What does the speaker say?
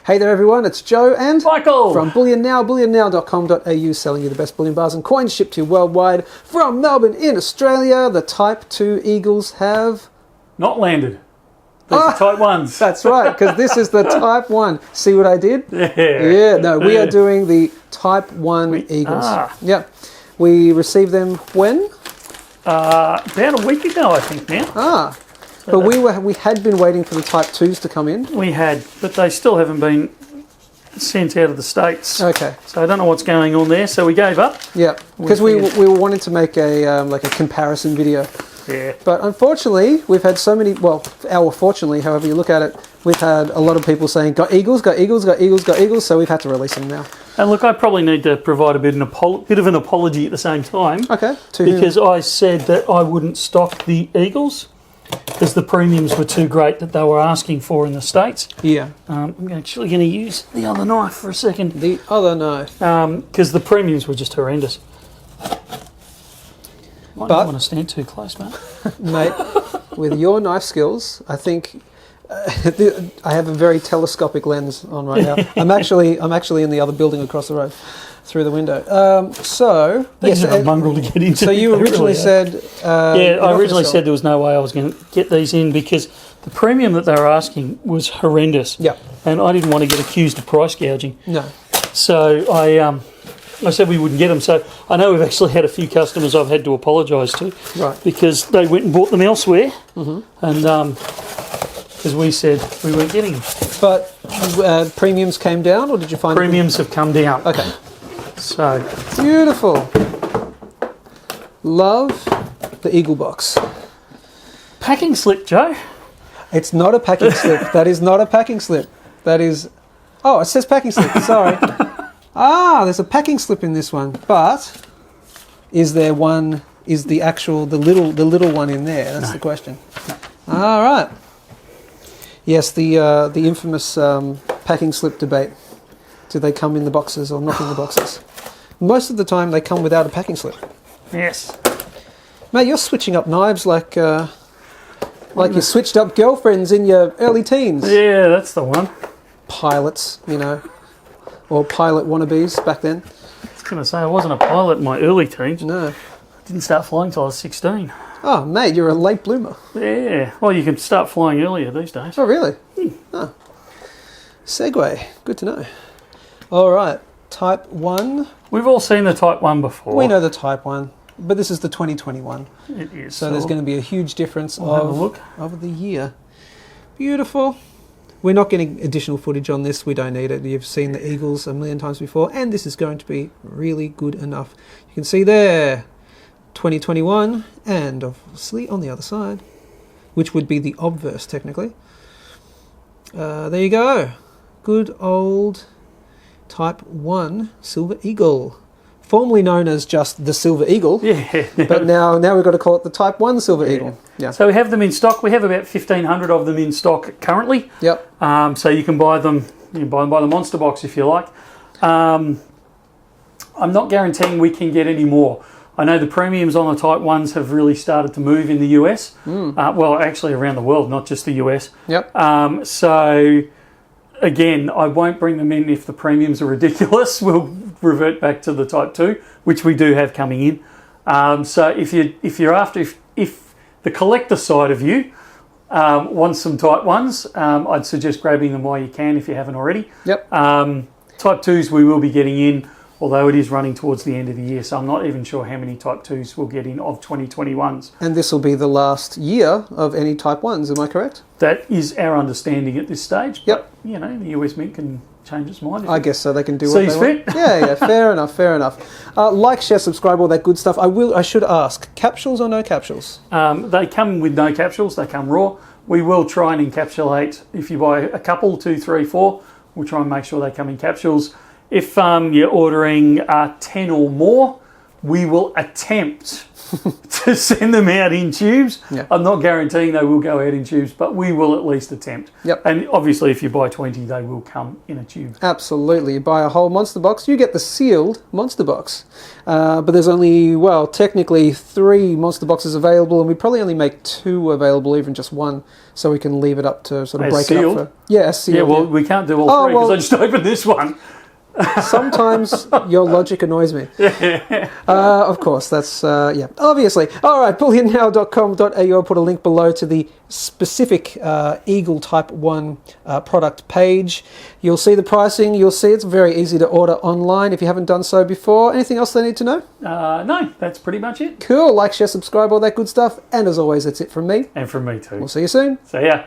Hey there everyone, it's Joe and Michael from Bullion Now, bullionnow.com.au, selling you the best bullion bars and coins shipped to you worldwide. From Melbourne in Australia, the Type 2 Eagles have... not landed. These are Type 1s. That's right, because this is the Type 1. See what I did? Yeah. No, we are doing the Type 1 Eagles. Yeah. We received them when? About a week ago, I think now. But we had been waiting for the Type 2s to come in. We had, but they still haven't been sent out of the States. Okay. So I don't know what's going on there, so we gave up. Yeah, because we were wanting to make a like a comparison video. Yeah. But unfortunately, we've had so many, fortunately, however you look at it, we've had a lot of people saying, got Eagles, got Eagles, got Eagles, got Eagles, so we've had to release them now. And look, I probably need to provide a bit of an apology at the same time. Okay. Because I said that I wouldn't stock the Eagles because the premiums were too great that they were asking for in the States. Yeah. I'm actually going to use the other knife for a second. The other knife. Because the premiums were just horrendous. Might not want to stand too close, mate. Mate, with your knife skills, I think I have a very telescopic lens on right now. I'm actually in the other building across the road, through the window. These are a mongrel to get into. So you originally said, I originally said there was no way I was going to get these in because the premium that they were asking was horrendous. Yeah. And I didn't want to get accused of price gouging. No. So I said we wouldn't get them. So I know we've actually had a few customers I've had to apologise to, right? Because they went and bought them elsewhere, and because we said we weren't getting them. But premiums came down, or did you find premiums have come down? Okay. So beautiful. Love the Eagle box. Packing slip, Joe. It's not a packing slip. That is not a packing slip. That is. Oh, it says packing slip. Sorry. There's a packing slip in this one, but is there one? Is the little one in there? That's the question. No. All right. Yes, the infamous packing slip debate. Do they come in the boxes or not in the boxes? Most of the time, they come without a packing slip. Yes. Mate, you're switching up knives like you switched up girlfriends in your early teens. Yeah, that's the one. Pilots, or pilot wannabes back then. I was going to say, I wasn't a pilot in my early teens. No. I didn't start flying till I was 16. Oh, mate, you're a late bloomer. Yeah. Well, you can start flying earlier these days. Oh, really? Oh. Segue. Good to know. All right. Type 1. We've all seen the Type 1 before. We know the Type 1, but this is the 2021. It is. So there's going to be a huge difference over the year. Beautiful. We're not getting additional footage on this. We don't need it. You've seen the Eagles a million times before, and this is going to be really good enough. You can see there, 2021, and obviously on the other side, which would be the obverse technically. There you go. Good old Type 1 Silver Eagle. Formerly known as just the Silver Eagle. Yeah. But now we've got to call it the Type 1 Silver Eagle. Yeah. So we have them in stock. We have about 1,500 of them in stock currently. Yep. So you can buy them. You can buy them by the monster box if you like. I'm not guaranteeing we can get any more. I know the premiums on the Type 1s have really started to move in the US. Well, actually around the world, not just the US. Yep. So again, I won't bring them in if the premiums are ridiculous. We'll revert back to the Type 2, which we do have coming in. So if you're after if the collector side of you wants some Type 1s, I'd suggest grabbing them while you can if you haven't already. Yep. Type 2s we will be getting in, although it is running towards the end of the year, so I'm not even sure how many Type 2s we'll get in of 2021s. And this will be the last year of any Type 1s, am I correct? That is our understanding at this stage. Yep. But, the US Mint can change its mind. I guess so. They can do what they fit. want. Yeah. Fair enough. Like, share, subscribe, all that good stuff. I should ask, capsules or no capsules? They come with no capsules. They come raw. We will try and encapsulate. If you buy a couple, 2, 3, 4, we'll try and make sure they come in capsules. If you're ordering 10 or more, we will attempt to send them out in tubes. Yeah. I'm not guaranteeing they will go out in tubes, but we will at least attempt. Yep. And obviously, if you buy 20, they will come in a tube. Absolutely. You buy a whole monster box, you get the sealed monster box. But there's only, well, technically 3 monster boxes available, and we probably only make 2 available, even just 1, so we can leave it up to sort of As break sealed? it up. As sealed. Yeah, well, we can't do all 3 because I just opened this one. Sometimes your logic annoys me. Of course, that's, obviously. All right, bullionnow.com.au. I'll put a link below to the specific Eagle Type 1 product page. You'll see the pricing. You'll see it's very easy to order online if you haven't done so before. Anything else they need to know? No, that's pretty much it. Cool. Like, share, subscribe, all that good stuff. And as always, that's it from me. And from me too. We'll see you soon. See ya.